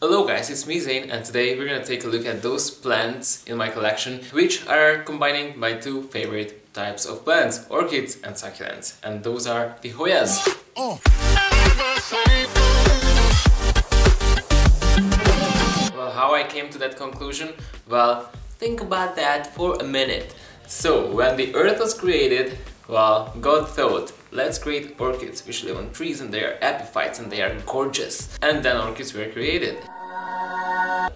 Hello guys, it's me Zain, and today we're gonna take a look at those plants in my collection which are combining my two favorite types of plants, orchids and succulents, and those are the Hoyas. Well, how I came to that conclusion? Well, think about that for a minute. So, when the earth was created, well, God thought, let's create orchids which live on trees and they are epiphytes and they are gorgeous. And then orchids were created.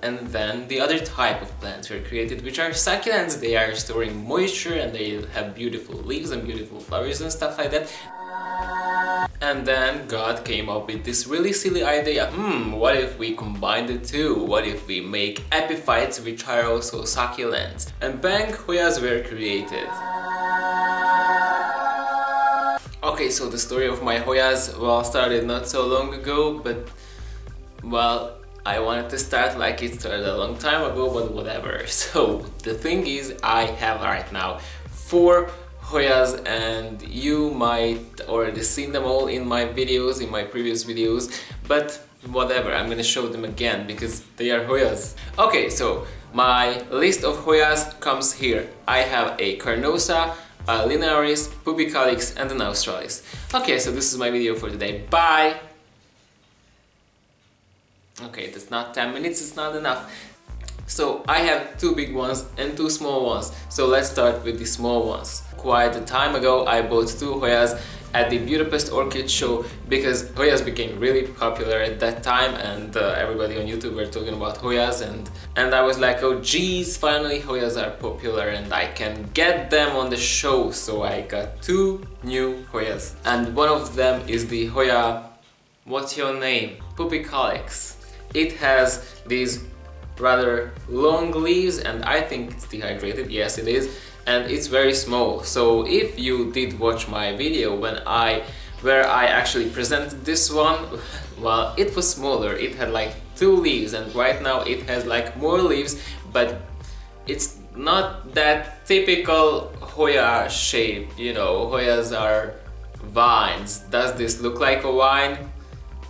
And then the other type of plants were created, which are succulents. They are storing moisture and they have beautiful leaves and beautiful flowers and stuff like that. And then God came up with this really silly idea. What if we combine the two? What if we make epiphytes which are also succulents? And bang, Hoyas were created. Okay, so the story of my Hoyas, well, started not so long ago, but, well, I wanted to start like it started a long time ago, but whatever. So, the thing is, I have right now 4 Hoyas, and you might already seen them all in my videos, in my previous videos, but whatever, I'm gonna show them again because they are Hoyas. Okay, so my list of Hoyas comes here. I have a Carnosa, a Linearis, Pubicalix and an Australis. Okay, so this is my video for today. Bye! Okay, that's not 10 minutes, it's not enough. So I have 2 big ones and 2 small ones. So let's start with the small ones. Quite a time ago I bought 2 Hoyas at the Budapest Orchid Show because Hoyas became really popular at that time, and everybody on YouTube were talking about Hoyas, and I was like, oh geez, finally Hoyas are popular and I can get them on the show. So I got 2 new Hoyas, and one of them is the Hoya, what's your name? Pubicalix. It has these rather long leaves and I think it's dehydrated, yes it is, and it's very small. So if you did watch my video where I actually presented this one, well, it was smaller, it had like 2 leaves, and right now it has like more leaves, but it's not that typical Hoya shape, you know, Hoyas are vines. Does this look like a vine?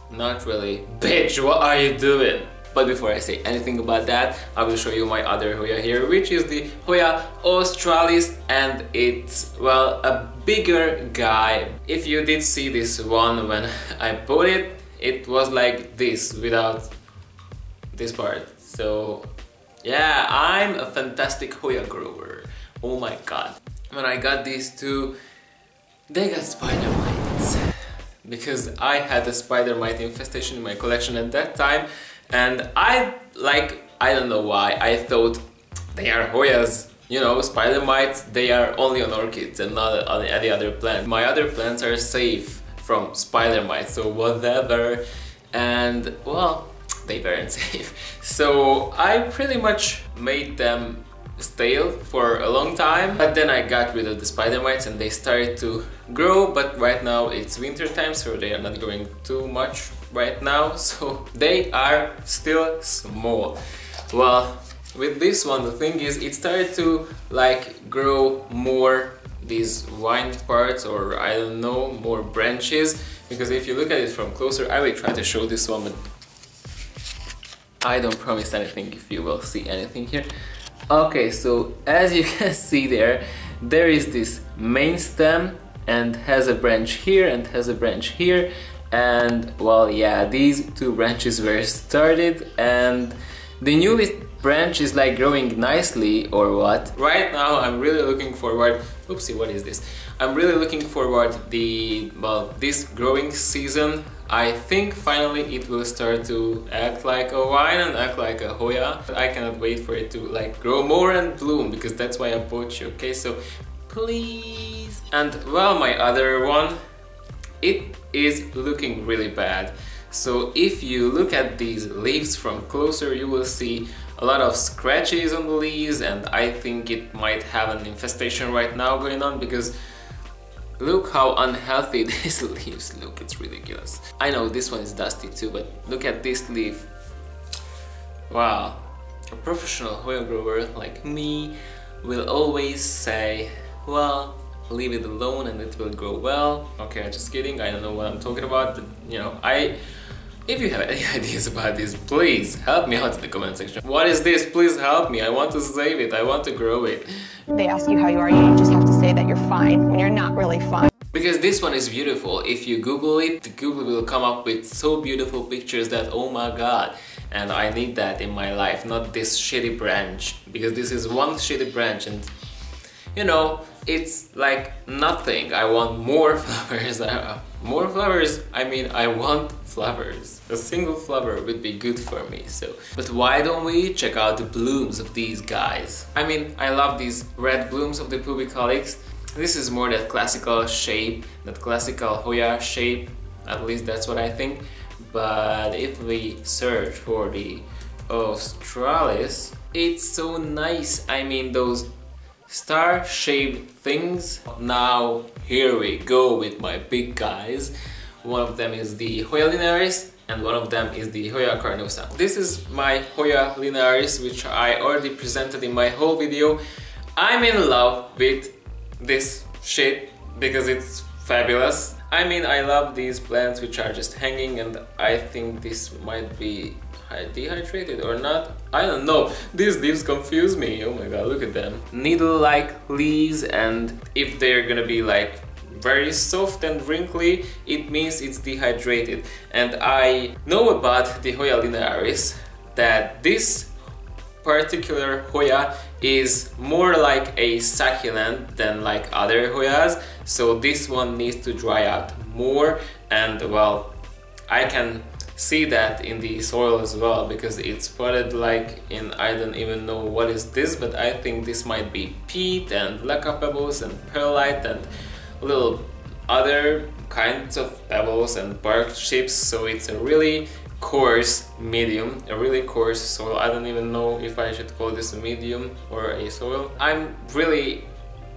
Not really. Bitch, what are you doing? But before I say anything about that, I will show you my other Hoya here, which is the Hoya Australis, and it's, well, a bigger guy. If you did see this one when I bought it, it was like this, without this part. So yeah, I'm a fantastic Hoya grower. Oh my god. When I got these 2, they got spider mites. Because I had a spider mite infestation in my collection at that time, and I don't know why, I thought they are Hoyas, you know, spider mites, they are only on orchids and not on any other plant. My other plants are safe from spider mites, so whatever, and well, they weren't safe. So I pretty much made them stale for a long time, but then I got rid of the spider mites and they started to grow, but right now it's winter time, so they are not growing too much right now, so they are still small. Well, with this one, the thing is, it started to like grow more these vine parts, or I don't know, more branches, because if you look at it from closer, I will try to show this one, but I don't promise anything if you will see anything here. Okay, so as you can see there is this main stem and has a branch here and has a branch here, and well, yeah, these 2 branches were started and the newest branch is like growing nicely, or what. Right now I'm really looking forward, oopsie, what is this? I'm really looking forward this growing season. I think finally it will start to act like a vine and act like a Hoya. I cannot wait for it to like grow more and bloom, because that's why I bought you, okay? So please. And well, my other one, it is looking really bad. So if you look at these leaves from closer, you will see a lot of scratches on the leaves, and I think it might have an infestation right now going on, because look how unhealthy these leaves look, it's ridiculous. I know this one is dusty too, but look at this leaf. Wow. A professional Hoya grower like me will always say, well, leave it alone and it will grow well. Okay, I'm just kidding, I don't know what I'm talking about, but you know, If you have any ideas about this, please help me out in the comment section. What is this? Please help me. I want to save it. I want to grow it. They ask you how you are, you just have to say that you're fine when you're not really fine. Because this one is beautiful. If you Google it, the Google will come up with so beautiful pictures that, oh my god. And I need that in my life, not this shitty branch. Because this is one shitty branch and, you know, it's like nothing. I want more flowers. More flowers? I mean, I want flowers. A single flower would be good for me, so. But why don't we check out the blooms of these guys? I mean, I love these red blooms of the pubicalyx. This is more that classical shape, that classical Hoya shape. At least that's what I think. But if we search for the Australis, it's so nice. I mean, those star-shaped things. Now here we go with my big guys. One of them is the Hoya linearis and one of them is the Hoya carnosa. This is my Hoya linearis, which I already presented in my whole video. I'm in love with this shit because it's fabulous. I mean, I love these plants which are just hanging, and I think this might be dehydrated or not. I don't know. These leaves confuse me. Oh my god, look at them. Needle-like leaves, and if they're gonna be like very soft and wrinkly, it means it's dehydrated. And I know about the Hoya linearis that this particular Hoya is more like a succulent than like other Hoyas, so this one needs to dry out more. And well, I can see that in the soil as well, because it's potted like in, I don't even know what is this, but I think this might be peat and leca pebbles and perlite and little other kinds of pebbles and bark chips. So it's a really coarse medium, a really coarse soil. I don't even know if I should call this a medium or a soil. I'm really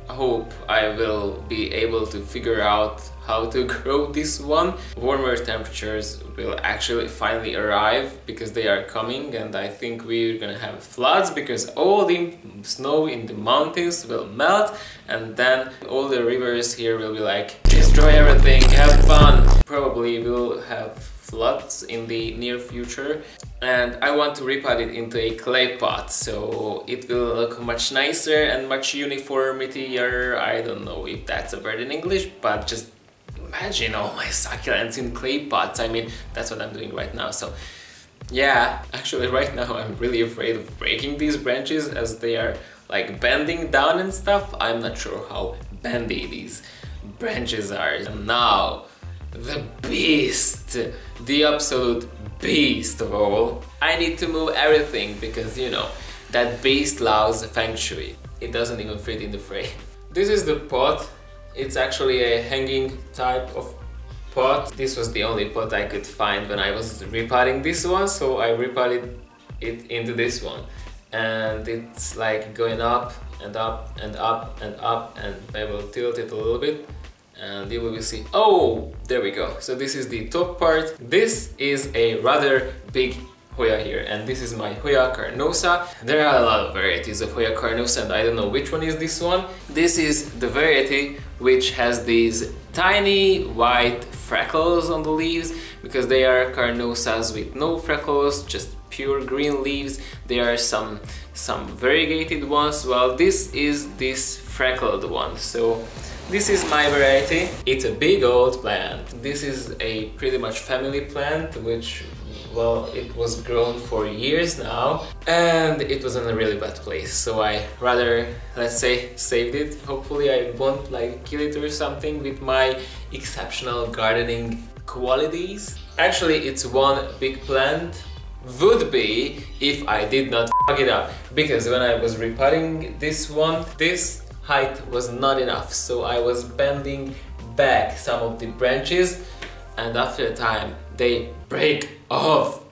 hope I will be able to figure out how to grow this one. Warmer temperatures will actually finally arrive because they are coming, and I think we're gonna have floods because all the snow in the mountains will melt, and then all the rivers here will be like, destroy everything, have fun. Probably we'll have floods in the near future, and I want to repot it into a clay pot so it will look much nicer and much uniformitier. I don't know if that's a word in English, but just imagine all my succulents in clay pots. I mean, that's what I'm doing right now. So yeah, actually right now I'm really afraid of breaking these branches as they are like bending down and stuff. I'm not sure how bendy these branches are. And now the beast, the absolute beast of all. I need to move everything because, you know, that beast loves feng shui. It doesn't even fit in the frame. This is the pot. It's actually a hanging type of pot. This was the only pot I could find when I was repotting this one, so I repotted it into this one. And it's like going up and up and up and up, and I will tilt it a little bit and you will see. Oh, there we go. So this is the top part. This is a rather big Hoya here, and this is my Hoya carnosa. There are a lot of varieties of Hoya carnosa, and I don't know which one is this one. This is the variety which has these tiny white freckles on the leaves, because they are carnosas with no freckles, just pure green leaves. There are some variegated ones. Well, this is this freckled one. So this is my variety. It's a big old plant. This is a pretty much family plant, which, well, it was grown for years now, and it was in a really bad place. So I rather, let's say, saved it. Hopefully I won't like kill it or something with my exceptional gardening qualities. Actually, it's one big plant. Would be if I did not fuck it up, because when I was repotting this one, this height was not enough, so I was bending back some of the branches, and after a time they break off.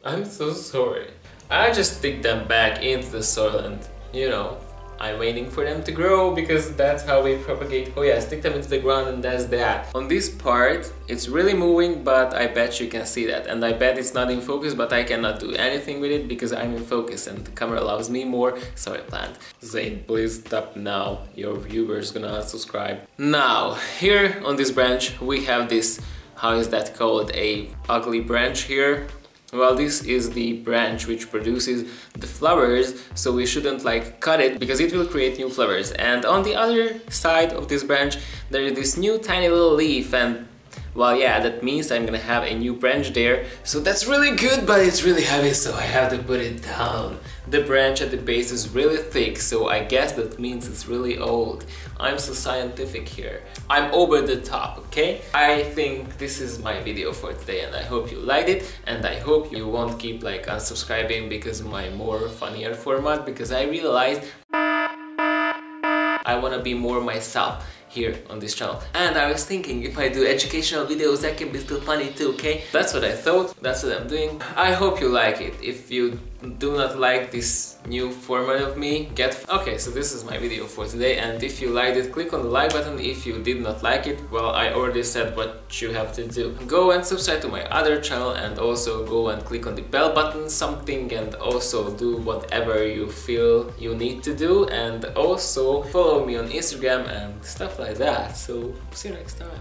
I'm so sorry. I just stick them back into the soil, and you know, I'm waiting for them to grow, because that's how we propagate Hoya. Stick them into the ground and that's that. On this part, it's really moving, but I bet you can see that. And I bet it's not in focus, but I cannot do anything with it because I'm in focus and the camera loves me more. Sorry, plant. Zane, please stop now. Your viewers gonna unsubscribe. Now, here on this branch, we have this how is that called, a ugly branch here. Well, this is the branch which produces the flowers, so we shouldn't like cut it because it will create new flowers. And on the other side of this branch there is this new tiny little leaf, and well, yeah, that means I'm gonna have a new branch there. So that's really good, but it's really heavy, so I have to put it down. The branch at the base is really thick, so I guess that means it's really old. I'm so scientific here. I'm over the top, okay? I think this is my video for today, and I hope you liked it, and I hope you won't keep like unsubscribing because of my more funnier format, because I realized I wanna be more myself here on this channel. And I was thinking, if I do educational videos, that can be still funny too, okay? That's what I thought, that's what I'm doing. I hope you like it. If you do not like this new format of me, okay, so this is my video for today, and if you liked it, click on the like button. If you did not like it, well, I already said what you have to do. Go and subscribe to my other channel, and also go and click on the bell button something, and also do whatever you feel you need to do, and also follow me on Instagram and stuff like that. So see you next time.